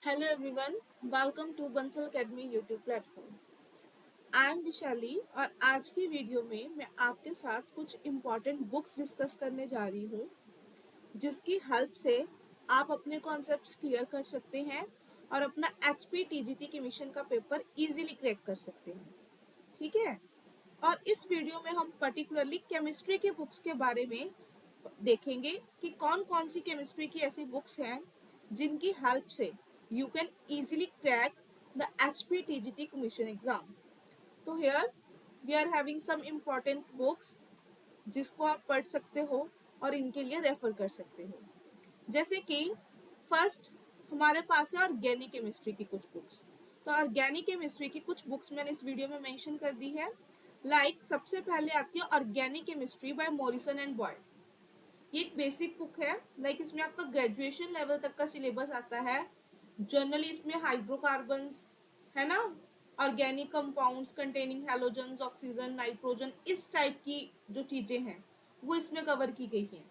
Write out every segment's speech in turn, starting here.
Hello everyone, welcome to Bansal academy YouTube platform. I am Vishali और आज की वीडियो में मैं आपके साथ कुछ इम्पॉर्टेंट बुक्स डिस्कस करने जा रही हूँ जिसकी हेल्प से आप अपने कॉन्सेप्ट्स क्लियर कर सकते हैं और अपना HPTGT के मिशन का पेपर इजीली क्रैक कर सकते हैं। ठीक है, और इस वीडियो में हम पर्टिकुलरली केमिस्ट्री की बुक्स के बारे में देखेंगे कि कौन कौन सी केमिस्ट्री की ऐसी बुक्स हैं जिनकी हेल्प से you can easily crack the HPTGT commission exam. तो here we are having some important books जिसको आप पढ़ सकते हो और इनके लिए रेफर कर सकते हो। जैसे कि फर्स्ट हमारे पास है ऑर्गेनिक केमिस्ट्री की कुछ बुक्स। तो ऑर्गेनिक केमिस्ट्री की कुछ बुक्स मैंने इस वीडियो में मेंशन कर दी है। सबसे पहले आती है organic chemistry by Morrison and Boyd. ये एक बेसिक बुक है। इसमें आपका ग्रेजुएशन लेवल तक का सिलेबस आता है। जनरली इसमें हाइड्रोकार्बन्स है ना, organic compounds containing halogens, oxygen, nitrogen, इस टाइप की जो चीजें हैं वो इसमें कवर की गई हैं।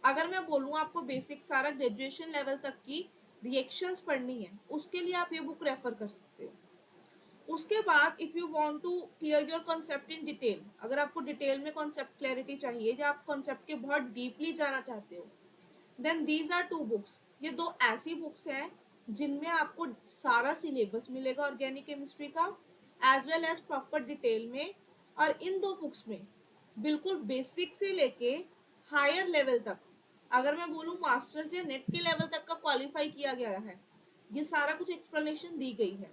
अगर मैं बोलूँ आपको बेसिक सारा ग्रेजुएशन लेवल तक की रिएक्शंस पढ़नी है, उसके लिए आप ये बुक रेफर कर सकते हो। उसके बाद if you want to clear your concept in detail, अगर आपको डिटेल में कॉन्सेप्ट क्लैरिटी चाहिए या आप कॉन्सेप्ट के बहुत डीपली जाना चाहते हो, then these are two books. ये दो ऐसी बुक्स हैं जिनमें आपको सारा सिलेबस मिलेगा ऑर्गेनिक केमिस्ट्री का as well as proper detail में। और इन दो बुक्स में बिल्कुल बेसिक से लेके हायर लेवल तक, अगर मैं बोलूँ मास्टर्स या नेट के लेवल तक का क्वालिफाई किया गया है, ये सारा कुछ एक्सप्लेनेशन दी गई है।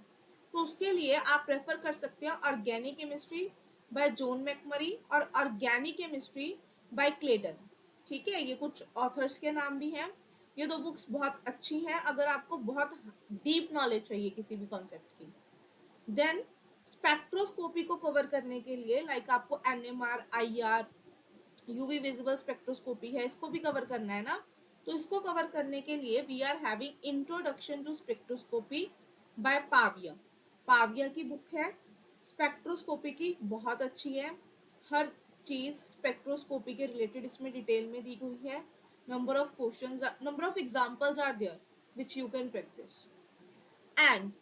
तो उसके लिए आप प्रेफर कर सकते हैं ऑर्गेनिक केमिस्ट्री बाय जॉन मैकमरी और ऑर्गेनिक केमिस्ट्री बाय क्लेडन। ठीक है, ये कुछ ऑथर्स के नाम भी हैं। ये दो बुक्स बहुत अच्छी हैं अगर आपको बहुत डीप नॉलेज चाहिए किसी भी कॉन्सेप्ट की। देन स्पेक्ट्रोस्कोपी को कवर करने के लिए आपको NMR, IR, UV visible spectroscopy है, इसको भी कवर करना है ना। तो इसको कवर करने के लिए we are having introduction to spectroscopy by Pavia. Pavia की बुक है, स्पेक्ट्रोस्कोपी की, बहुत अच्छी है। हर चीज स्पेक्ट्रोस्कोपी के रिलेटेड इसमें डिटेल में दी गई है। Number of questions, number of examples are there which you can practice. And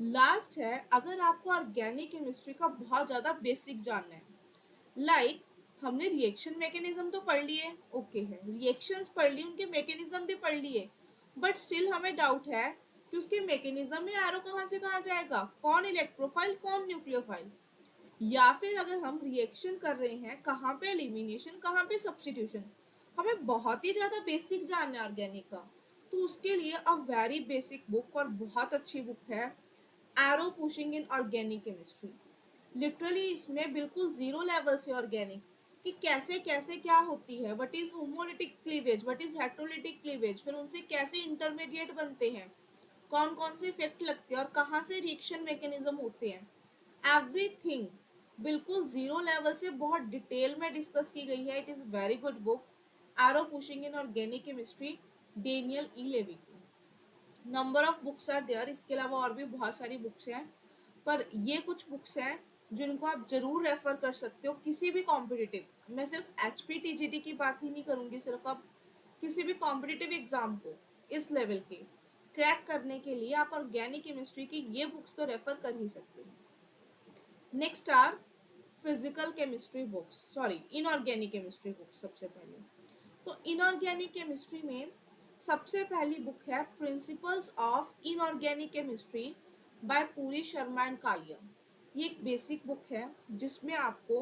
last है, अगर आपको ऑर्गेनिक केमिस्ट्री का बहुत ज्यादा बेसिक जानना है, हमने रिएक्शन मैकेनिज्म तो पढ़ लिए, ओके है, रिएक्शंस पढ़ ली, उनके मैकेनिज्म भी पढ़ लिए, बट स्टिल हमें डाउट है कि उसके मैकेनिज्म में एरो कहाँ से कहाँ जाएगा, कौन इलेक्ट्रोफाइल कौन न्यूक्लियोफाइल, या फिर अगर हम रिएक्शन कर रहे हैं कहाँ पे एलिमिनेशन कहाँ पे सब्स्टिट्यूशन, हमें बहुत ही ज्यादा बेसिक जानना है ऑर्गेनिक का। तो उसके लिए अ वेरी बेसिक बुक और बहुत अच्छी बुक है arrow pushing in organic chemistry. Literally इसमें बिल्कुल जीरो लेवल से ऑर्गेनिक कि कैसे कैसे क्या होती है, what is homolytic cleavage, what is heterolytic cleavage, फिर उनसे कैसे इंटरमीडिएट बनते हैं, कौन कौन से इफेक्ट लगते हैं और कहाँ से रिएक्शन मैकेनिज्म होते हैं, एवरीथिंग बिल्कुल जीरो लेवल से बहुत डिटेल में डिस्कस की गई है। It is very good book, arrow pushing in organic chemistry, Daniel E Levy की। Number of books are there, इसके अलावा और भी बहुत सारी बुक्स हैं, पर ये कुछ बुक्स हैं जिनको आप जरूर रेफर कर सकते हो किसी भी कॉम्पिटिटिव, मैं सिर्फ HPTGT की बात ही नहीं करूँगी, सिर्फ आप किसी भी कॉम्पिटिटिव एग्जाम को इस लेवल के क्रैक करने के लिए आप ऑर्गेनिक केमिस्ट्री की ये बुक्स तो रेफर कर ही सकते हैं। Next are physical chemistry books, sorry inorganic chemistry books. सबसे पहले तो इनऑर्गेनिक केमिस्ट्री में सबसे पहली बुक है principles of inorganic chemistry by Puri Sharma and Kaliya. ये एक बेसिक बुक है जिसमें आपको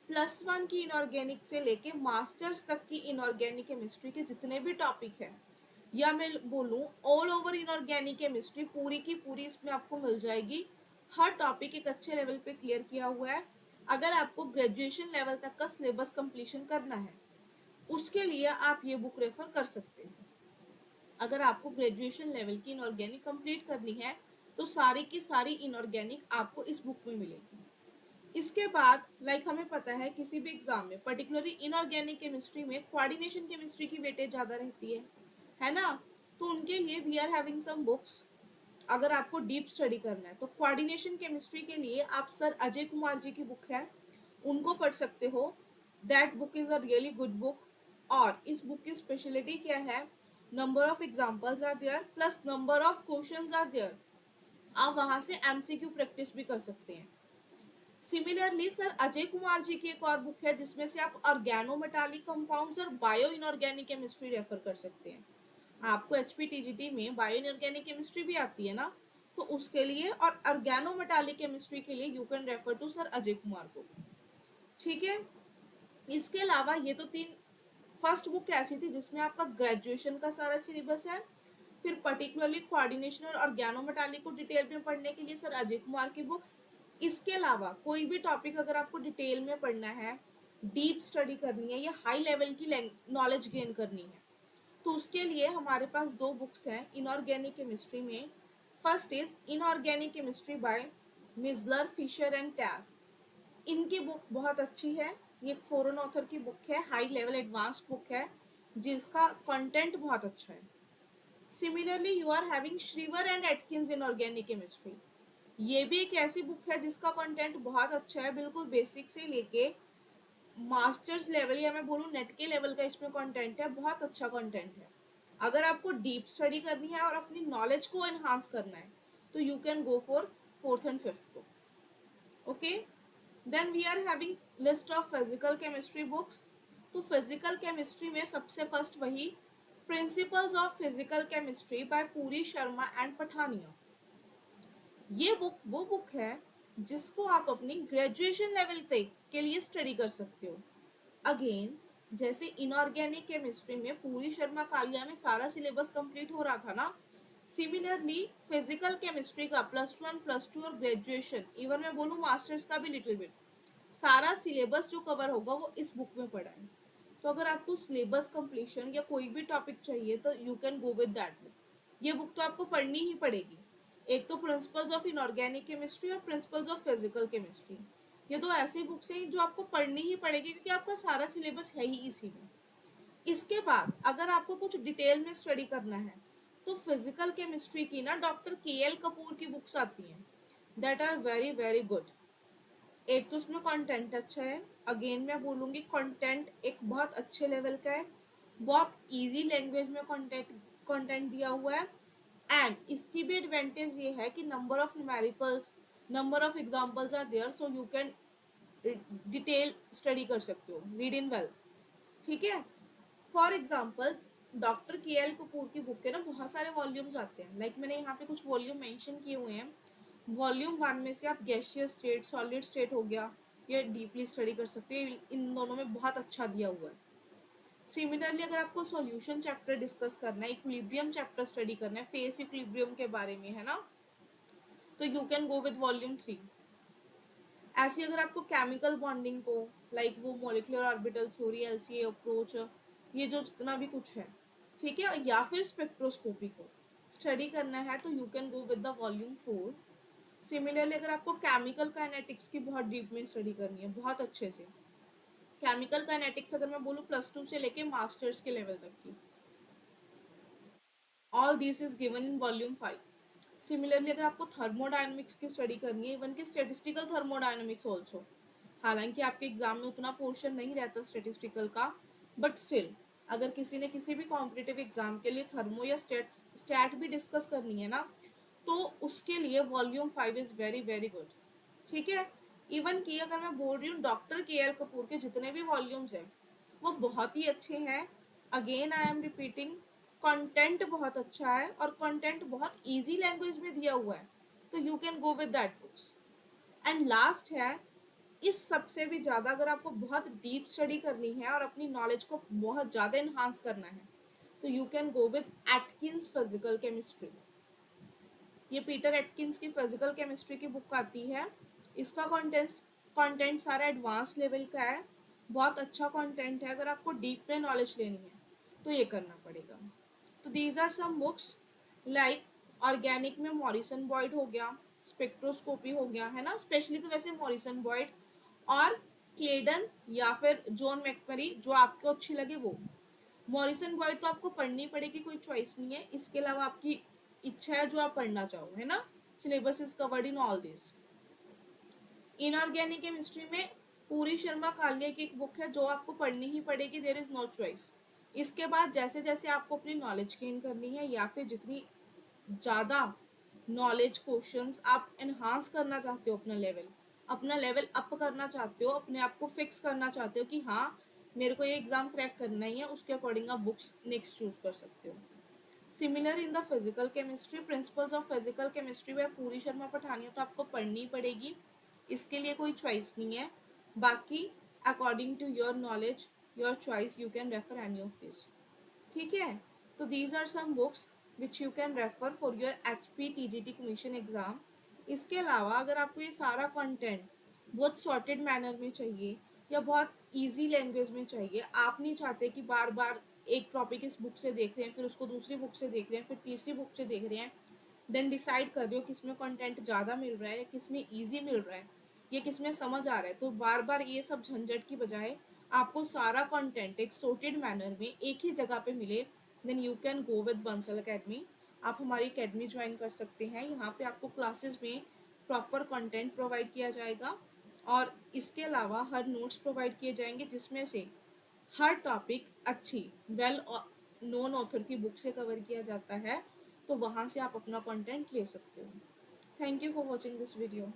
+1 की इनऑर्गेनिक से लेके मास्टर्स तक की इनऑर्गेनिक केमिस्ट्री के जितने भी टॉपिक हैं, या मैं बोलूँ ऑल ओवर इनऑर्गेनिक केमिस्ट्री पूरी की पूरी इसमें आपको मिल जाएगी। हर टॉपिक एक अच्छे लेवल पे क्लियर किया हुआ है। अगर आपको ग्रेजुएशन लेवल तक का सिलेबस कंप्लीशन करना है, उसके लिए आप ये बुक रेफर कर सकते हैं। अगर आपको ग्रेजुएशन लेवल की इनऑर्गेनिक कंप्लीट करनी है तो सारी की सारी इनऑर्गेनिक आपको इस बुक में मिलेगी। इसके बाद हमें पता है किसी भी एग्जाम में पर्टिकुलरली इनऑर्गेनिक केमिस्ट्री में कोऑर्डिनेशन केमिस्ट्री की वेटेज ज़्यादा रहती है ना। तो उनके लिए we are having some books. अगर आपको डीप स्टडी करना है तो कोऑर्डिनेशन केमिस्ट्री के लिए आप सर अजय कुमार जी की बुक है, उनको पढ़ सकते हो। That book is a really good book. और इस बुक की स्पेशलिटी क्या है, number of examples are there plus number of questions are there. आप वहां से एमसीक्यू प्रैक्टिस भी कर सकते हैं। सिमिलरली सर अजय कुमार जी की एक और बुक है जिसमें से आप ऑर्गेनोमेटालिक कंपाउंड्स और बायो इनऑर्गेनिक केमिस्ट्री रेफर कर सकते हैं। आपको एचपीटीजीटी में बायो इनऑर्गेनिक केमिस्ट्री भी आती है ना, तो उसके लिए और ऑर्गेनोमेटालिक केमिस्ट्री के लिए you can refer to sir Ajay Kumar को। ठीक है, इसके अलावा ये तो तीन फर्स्ट बुक ऐसी थी जिसमें आपका ग्रेजुएशन का सारा सिलेबस है। फिर पर्टिकुलरली कोऑर्डिनेशन और ऑर्गेनोमेटालिक को डिटेल में पढ़ने के लिए सर अजय कुमार की बुक्स। इसके अलावा कोई भी टॉपिक अगर आपको डिटेल में पढ़ना है, डीप स्टडी करनी है या हाई लेवल की नॉलेज गेन करनी है, तो उसके लिए हमारे पास दो बुक्स हैं इनऑर्गेनिक केमिस्ट्री में। First is inorganic chemistry by Miessler Fischer and Tarr. इनकी बुक बहुत अच्छी है, ये एक फॉरेन ऑथर की बुक है, हाई लेवल एडवांस्ड बुक है जिसका कंटेंट बहुत अच्छा है। Similarly you are having Shriver and Atkins in organic chemistry. ये भी एक ऐसी बुक है जिसका कंटेंट बहुत अच्छा है, बिल्कुल बेसिक से लेके मास्टर्स लेवल या मैं बोलूँ नेट के लेवल का इसमें कंटेंट है, बहुत अच्छा कंटेंट है। अगर आपको डीप स्टडी करनी है और अपनी नॉलेज को एनहांस करना है तो you can go for fourth and fifth book. Okay, then we are having list of physical chemistry books. तो फिजिकल केमिस्ट्री में सबसे फर्स्ट वही principles of physical chemistry by Puri Sharma and Pathania. ये बुक वो बुक है जिसको आप अपनी ग्रेजुएशन लेवल तक के लिए स्टडी कर सकते हो। अगेन जैसे इनऑर्गेनिक केमिस्ट्री में पूरी शर्मा कालिया में सारा सिलेबस कंप्लीट हो रहा था ना, सिमिलरली फिजिकल केमिस्ट्री का +1 +2 और ग्रेजुएशन, इवन मैं बोलूँ मास्टर्स का भी लिटिल बिट, सारा सिलेबस जो कवर होगा वो इस बुक में पढ़ा है। तो अगर आपको सिलेबस कंप्लीशन या कोई भी टॉपिक चाहिए तो you can go with that book. ये बुक तो आपको पढ़नी ही पड़ेगी। एक तो प्रिंसिपल्स ऑफ इनऑर्गेनिक केमिस्ट्री और प्रिंसिपल्स ऑफ फिजिकल केमिस्ट्री, ये दो ऐसी बुक्स हैं जो आपको पढ़नी ही पड़ेगी क्योंकि आपका सारा सिलेबस है ही इसी में। इसके बाद अगर आपको कुछ डिटेल में स्टडी करना है तो फिजिकल केमिस्ट्री की ना डॉक्टर के एल कपूर की बुक्स आती हैं, that are very very good. एक तो उसमें कंटेंट अच्छा है, अगेन मैं बोलूँगी कंटेंट एक बहुत अच्छे लेवल का है, बहुत इजी लैंग्वेज में कंटेंट कंटेंट दिया हुआ है। एंड इसकी भी एडवांटेज ये है कि number of numericals, number of examples are there, so you can detail study कर सकते हो, रीड इन वेल। ठीक है, for example doctor K L Kapoor की बुक के ना बहुत सारे वॉल्यूम्स आते हैं, लाइक मैंने यहाँ पे कुछ वॉल्यूम मेंशन किए हुए हैं। वॉल्यूम 1 में से आप गैसियस स्टेट, सॉलिड स्टेट हो गया, ये डीपली स्टडी कर सकते हैं, इन दोनों में बहुत अच्छा दिया हुआ है। सिमिलरली अगर आपको सॉल्यूशन चैप्टर डिस्कस करना है, इक्विलिब्रियम चैप्टर स्टडी करना है, फेस इक्विलिब्रियम के बारे में है ना, तो you can go with volume 3। ऐसे अगर आपको केमिकल बॉन्डिंग को, लाइक वो molecular orbital theory, LCA approach, ये जो जितना भी कुछ है, ठीक है, या फिर स्पेक्ट्रोस्कोपी को स्टडी करना है तो you can go with the volume 4। Similarly अगर आपको केमिकल काइनेटिक्स की बहुत डीप में स्टडी करनी है, बहुत अच्छे से, केमिकल काइनेटिक्स अगर मैं बोलूँ +2 से लेके मास्टर्स के लेवल तक की, all this is given in volume 5। Similarly अगर आपको थर्मोडायनेमिक्स की स्टडी करनी है, इवन की स्टेटिस्टिकल थर्मोडायनेमिक्स ऑल्सो, हालांकि आपके एग्जाम में उतना पोर्शन नहीं रहता स्टेटिस्टिकल का, बट स्टिल अगर किसी ने किसी भी कॉम्पिटिटिव एग्जाम के लिए थर्मो या स्टैट भी डिस्कस करनी है ना, तो उसके लिए volume 5 is very very good. ठीक है, इवन की अगर मैं बोल रही हूँ डॉक्टर के एल कपूर के जितने भी वॉल्यूम्स हैं वो बहुत ही अच्छे हैं। Again I am repeating, content बहुत अच्छा है और कंटेंट बहुत इजी लैंग्वेज में दिया हुआ है, तो you can go with that books. And last है, इस सबसे भी ज़्यादा अगर आपको बहुत डीप स्टडी करनी है और अपनी नॉलेज को बहुत ज़्यादा इन्हांस करना है तो you can go with Atkins physical chemistry. ये पीटर एटकिंस की फिजिकल केमिस्ट्री की बुक आती है। इसका कंटेंट सारा एडवांस लेवल का है, बहुत अच्छा कंटेंट है। अगर आपको डीप में नॉलेज लेनी है तो ये करना पड़ेगा। तो these are some books, like organic में मॉरिसन बॉयड हो गया, स्पेक्ट्रोस्कोपी हो गया, है ना, स्पेशली तो वैसे मॉरिसन बॉयड और क्लेडन या फिर जॉन मैकमरी, जो आपको अच्छी लगे वो। मॉरिसन बॉयड तो आपको पढ़नी पड़ेगी, कोई चॉइस नहीं है, इसके अलावा आपकी इच्छा है जो आप पढ़ना चाहो, है ना, syllabus is covered in all this. Inorganic chemistry में पूरी शर्मा कालिया की एक बुक है जो आपको पढ़नी ही पड़ेगी, देयर इज नो चॉइस। इसके बाद जैसे जैसे आपको अपनी नॉलेज गेन करनी है या फिर जितनी ज़्यादा नॉलेज क्वेश्चंस आप एनहांस करना चाहते हो, अपना लेवल अप करना चाहते हो, अपने आप को फिक्स करना चाहते हो कि हाँ मेरे को ये एग्ज़ाम क्रैक करना ही है, उसके अकॉर्डिंग आप बुक्स नेक्स्ट चूज कर सकते हो। Similar in the physical chemistry, principles of physical chemistry वह पूरी शर्मा पठानी है तो आपको पढ़नी पड़ेगी, इसके लिए कोई चॉइस नहीं है। बाकी according to your knowledge, your choice, you can refer any of this. ठीक है, तो these are some books which you can refer for your HP TGT commission exam. इसके अलावा अगर आपको ये सारा कंटेंट बहुत सॉर्टेड मैनर में चाहिए या बहुत इजी लैंग्वेज में चाहिए, आप नहीं चाहते कि बार बार एक टॉपिक इस बुक से देख रहे हैं फिर उसको दूसरी बुक से देख रहे हैं फिर तीसरी बुक से देख रहे हैं, देन डिसाइड कर रहे हो किस में कंटेंट ज़्यादा मिल रहा है या किस में ईजी मिल रहा है या किस में समझ आ रहा है, तो बार बार ये सब झंझट की बजाय आपको सारा कंटेंट एक सॉर्टेड मैनर में एक ही जगह पे मिले, then you can go with Bansal academy. आप हमारी अकेडमी ज्वाइन कर सकते हैं। यहाँ पे आपको क्लासेस में प्रॉपर कंटेंट प्रोवाइड किया जाएगा और इसके अलावा हर नोट्स प्रोवाइड किए जाएंगे जिसमें से हर टॉपिक अच्छी वेल नोन ऑथर की बुक से कवर किया जाता है, तो वहाँ से आप अपना कंटेंट ले सकते हो। Thank you for watching this video.